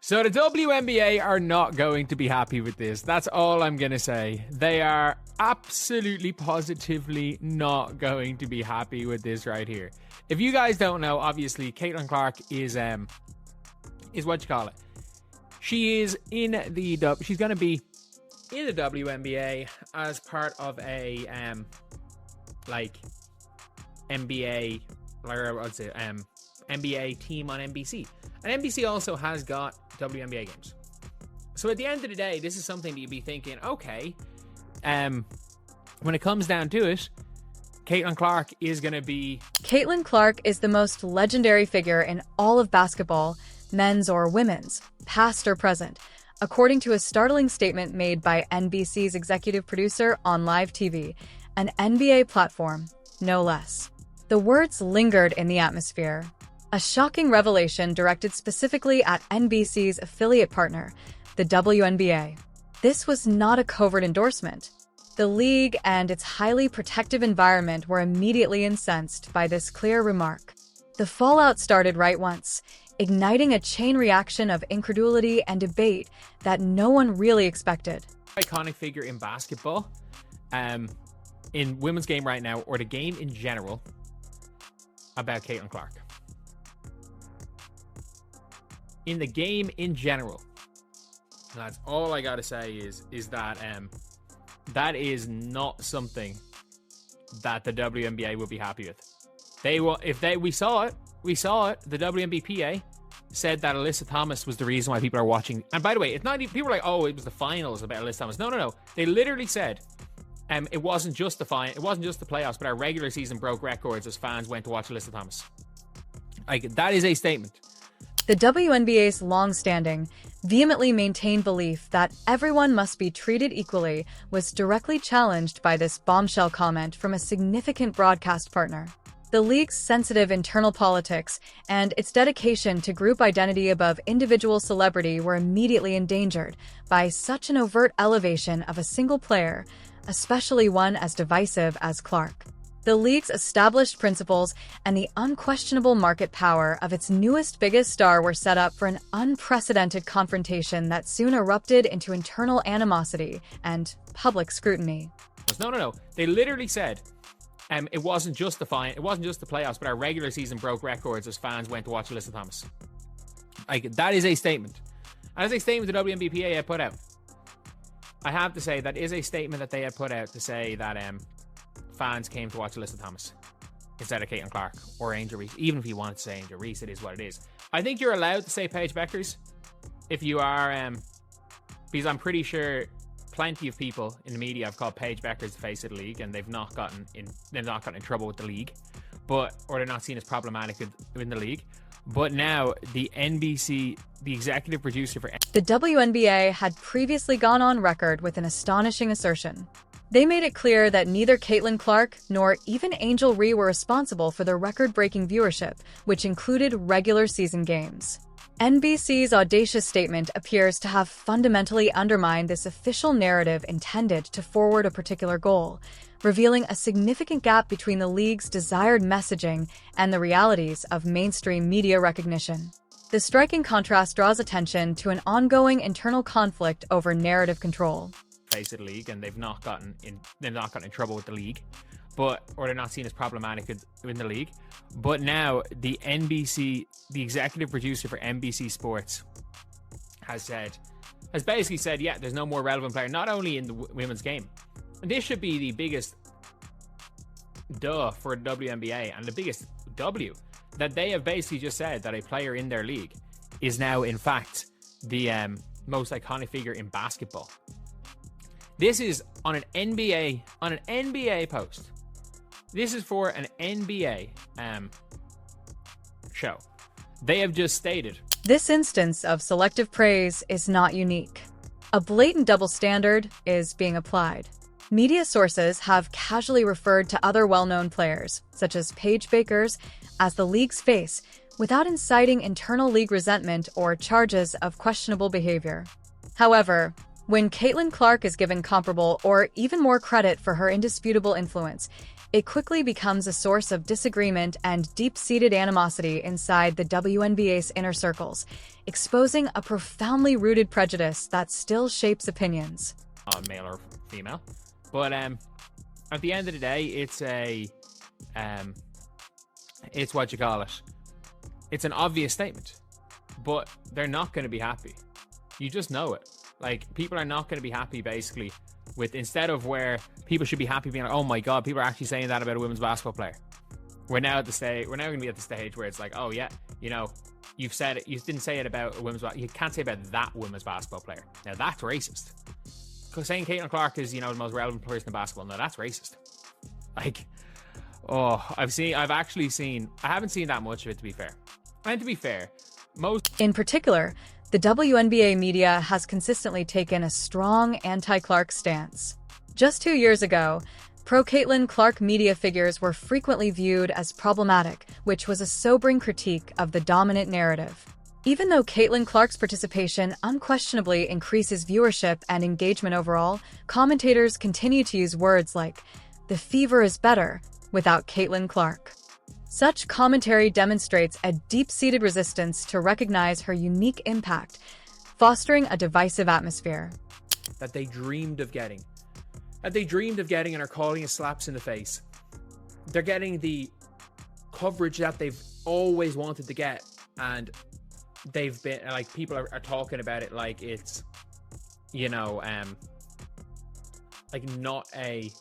So the WNBA are not going to be happy with this. That's all I'm going to say. They are absolutely, positively not going to be happy with this right here. If you guys don't know, obviously, Caitlin Clark is what you call it. She is in the she's going to be in the WNBA as part of a NBA, NBA team on NBC. And NBC also has got WNBA games. So at the end of the day, this is something that you'd be thinking, okay, when it comes down to it, Caitlin Clark is going to be... Caitlin Clark is the most legendary figure in all of basketball, men's or women's, past or present, according to a startling statement made by NBC's executive producer on live TV, an NBA platform, no less. The words lingered in the atmosphere. A shocking revelation directed specifically at NBC's affiliate partner, the WNBA. This was not a covert endorsement. The league and its highly protective environment were immediately incensed by this clear remark. The fallout started right once, igniting a chain reaction of incredulity and debate that no one really expected. Iconic figure in basketball, in women's game right now, or the game in general, about Caitlin Clark. In the game in general, that's all I gotta say is that that is not something that the WNBA will be happy with. We saw it. The WNBPA said that Alyssa Thomas was the reason why people are watching. And by the way, it's not even, people are like, oh, it was the finals about Alyssa Thomas. No. They literally said it wasn't just the playoffs, but our regular season broke records as fans went to watch Alyssa Thomas. Like, that is a statement. The WNBA's long-standing, vehemently maintained belief that everyone must be treated equally was directly challenged by this bombshell comment from a significant broadcast partner. The league's sensitive internal politics and its dedication to group identity above individual celebrity were immediately endangered by such an overt elevation of a single player, especially one as divisive as Clark. The league's established principles and the unquestionable market power of its newest biggest star were set up for an unprecedented confrontation that soon erupted into internal animosity and public scrutiny. No. They literally said it wasn't just the playoffs, but our regular season broke records as fans went to watch Alyssa Thomas. Like, that is a statement. That is a statement the WNBPA had put out. I have to say, that is a statement that they had put out to say that fans came to watch Alyssa Thomas instead of Caitlin Clark or Angel Reese. Even if you wanted to say Angel Reese, it is what it is. I think you're allowed to say Paige Beckers if you are, because I'm pretty sure plenty of people in the media have called Paige Beckers the face of the league, and they've not gotten in trouble with the league, or they're not seen as problematic in the league. But now the NBC, the executive producer for the WNBA, had previously gone on record with an astonishing assertion. They made it clear that neither Caitlin Clark nor even Angel Reese were responsible for the record-breaking viewership, which included regular season games. NBC's audacious statement appears to have fundamentally undermined this official narrative intended to forward a particular goal, revealing a significant gap between the league's desired messaging and the realities of mainstream media recognition. The striking contrast draws attention to an ongoing internal conflict over narrative control. Face of the league, and they've not gotten in trouble with the league, or they're not seen as problematic in the league. But now the NBC, the executive producer for NBC Sports, has basically said, yeah, there's no more relevant player, not only in the women's game. And this should be the biggest duh for the WNBA, and the biggest W, that they have basically just said that a player in their league is now, in fact, the most iconic figure in basketball. This is on an NBA post. This is for an NBA show. They have just stated, this instance of selective praise is not unique. A blatant double standard is being applied. Media sources have casually referred to other well-known players, such as Paige Beckers, as the league's face, without inciting internal league resentment or charges of questionable behavior. However, when Caitlin Clark is given comparable or even more credit for her indisputable influence, It quickly becomes a source of disagreement and deep-seated animosity inside the WNBA's inner circles, exposing a profoundly rooted prejudice that still shapes opinions. Male or female. But at the end of the day, it's what you call it. It's an obvious statement, but they're not going to be happy. You just know it. Like, people are not going to be happy, basically, with, instead of where people should be happy being like, oh my God, people are actually saying that about a women's basketball player. We're now going to be at the stage where it's like, oh yeah, you know, you've said it, you didn't say it about a women's, you can't say about that women's basketball player. Now that's racist. Because saying Caitlin Clark is, you know, the most relevant person in basketball, no, that's racist. Like, oh, I haven't seen that much of it, to be fair. And to be fair, in particular, the WNBA media has consistently taken a strong anti-Clark stance. Just 2 years ago, pro-Caitlin Clark media figures were frequently viewed as problematic, which was a sobering critique of the dominant narrative. Even though Caitlin Clark's participation unquestionably increases viewership and engagement overall, commentators continue to use words like, "The fever is better," without Caitlin Clark. Such commentary demonstrates a deep-seated resistance to recognize her unique impact, fostering a divisive atmosphere. That they dreamed of getting. And are calling it slaps in the face. They're getting the coverage that they've always wanted to get, and they've been, like, people are talking about it like it's, you know, like not a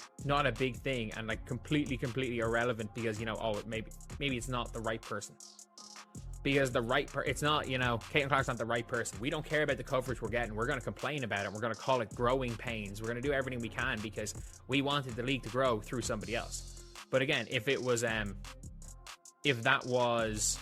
big thing, and like completely irrelevant because, you know, oh, maybe it's not the right person, because it's not, you know, Caitlin Clark's not the right person. We don't care about the coverage we're getting. We're going to complain about it. We're going to call it growing pains. We're going to do everything we can because we wanted the league to grow through somebody else. But again, if that was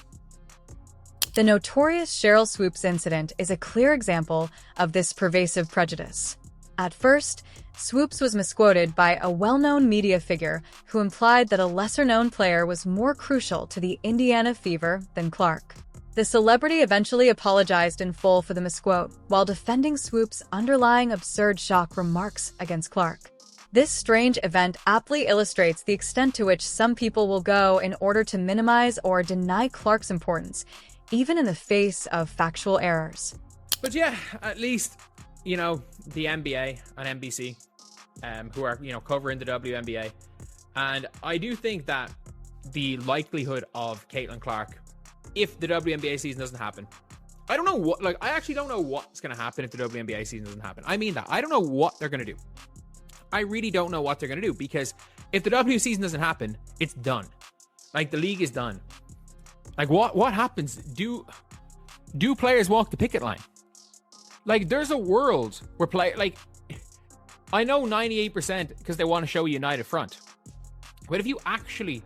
the notorious Cheryl Swoops incident is a clear example of this pervasive prejudice. At first, Swoops was misquoted by a well-known media figure who implied that a lesser-known player was more crucial to the Indiana Fever than Clark. The celebrity eventually apologized in full for the misquote, while defending Swoops' underlying absurd shock remarks against Clark. This strange event aptly illustrates the extent to which some people will go in order to minimize or deny Clark's importance, even in the face of factual errors. But yeah, at least, you know, the NBA and NBC, who are, you know, covering the WNBA. And I do think that the likelihood of Caitlin Clark, if the WNBA season doesn't happen, I actually don't know what's going to happen if the WNBA season doesn't happen. I mean that. I don't know what they're going to do. I really don't know what they're going to do, because if the W season doesn't happen, it's done. Like, the league is done. Like, what happens? Do players walk the picket line? Like, there's a world where I know 98% because they want to show a united front. But if you actually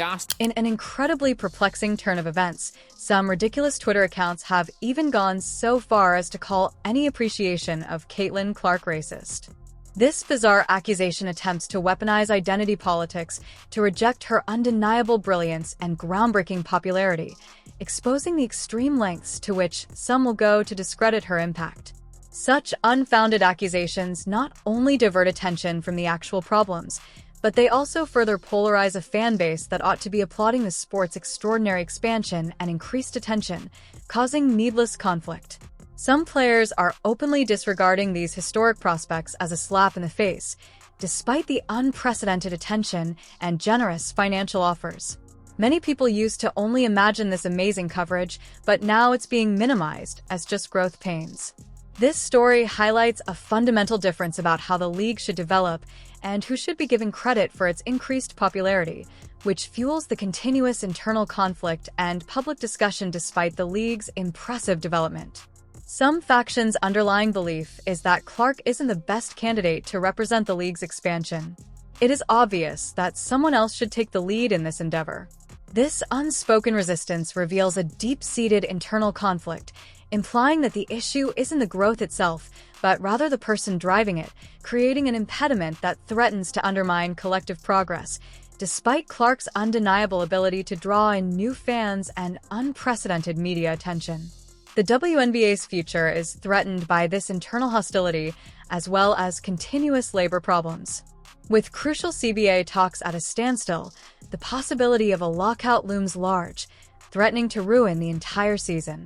asked... In an incredibly perplexing turn of events, some ridiculous Twitter accounts have even gone so far as to call any appreciation of Caitlin Clark racist. This bizarre accusation attempts to weaponize identity politics to reject her undeniable brilliance and groundbreaking popularity, exposing the extreme lengths to which some will go to discredit her impact. Such unfounded accusations not only divert attention from the actual problems, but they also further polarize a fan base that ought to be applauding the sport's extraordinary expansion and increased attention, causing needless conflict. Some players are openly disregarding these historic prospects as a slap in the face, despite the unprecedented attention and generous financial offers. Many people used to only imagine this amazing coverage, but now it's being minimized as just growth pains. This story highlights a fundamental difference about how the league should develop and who should be given credit for its increased popularity, which fuels the continuous internal conflict and public discussion despite the league's impressive development. Some factions' underlying belief is that Clark isn't the best candidate to represent the league's expansion. It is obvious that someone else should take the lead in this endeavor. This unspoken resistance reveals a deep-seated internal conflict, implying that the issue isn't the growth itself, but rather the person driving it, creating an impediment that threatens to undermine collective progress, despite Clark's undeniable ability to draw in new fans and unprecedented media attention. The WNBA's future is threatened by this internal hostility, as well as continuous labor problems. With crucial CBA talks at a standstill, the possibility of a lockout looms large, threatening to ruin the entire season.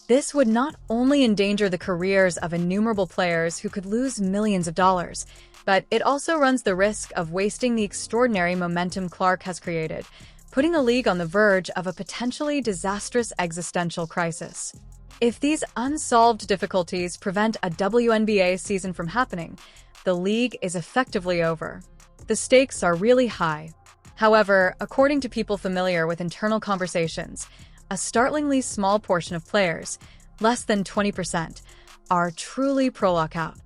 This would not only endanger the careers of innumerable players who could lose millions of dollars, but it also runs the risk of wasting the extraordinary momentum Clark has created, putting the league on the verge of a potentially disastrous existential crisis. If these unsolved difficulties prevent a WNBA season from happening, the league is effectively over. The stakes are really high. However, according to people familiar with internal conversations, a startlingly small portion of players, less than 20%, are truly pro-lockout.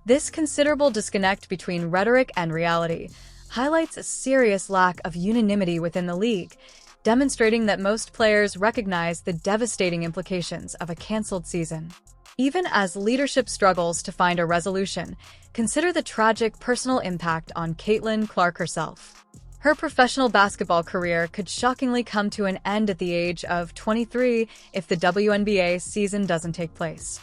This considerable disconnect between rhetoric and reality highlights a serious lack of unanimity within the league, demonstrating that most players recognize the devastating implications of a canceled season. Even as leadership struggles to find a resolution, consider the tragic personal impact on Caitlin Clark herself. Her professional basketball career could shockingly come to an end at the age of 23 if the WNBA season doesn't take place.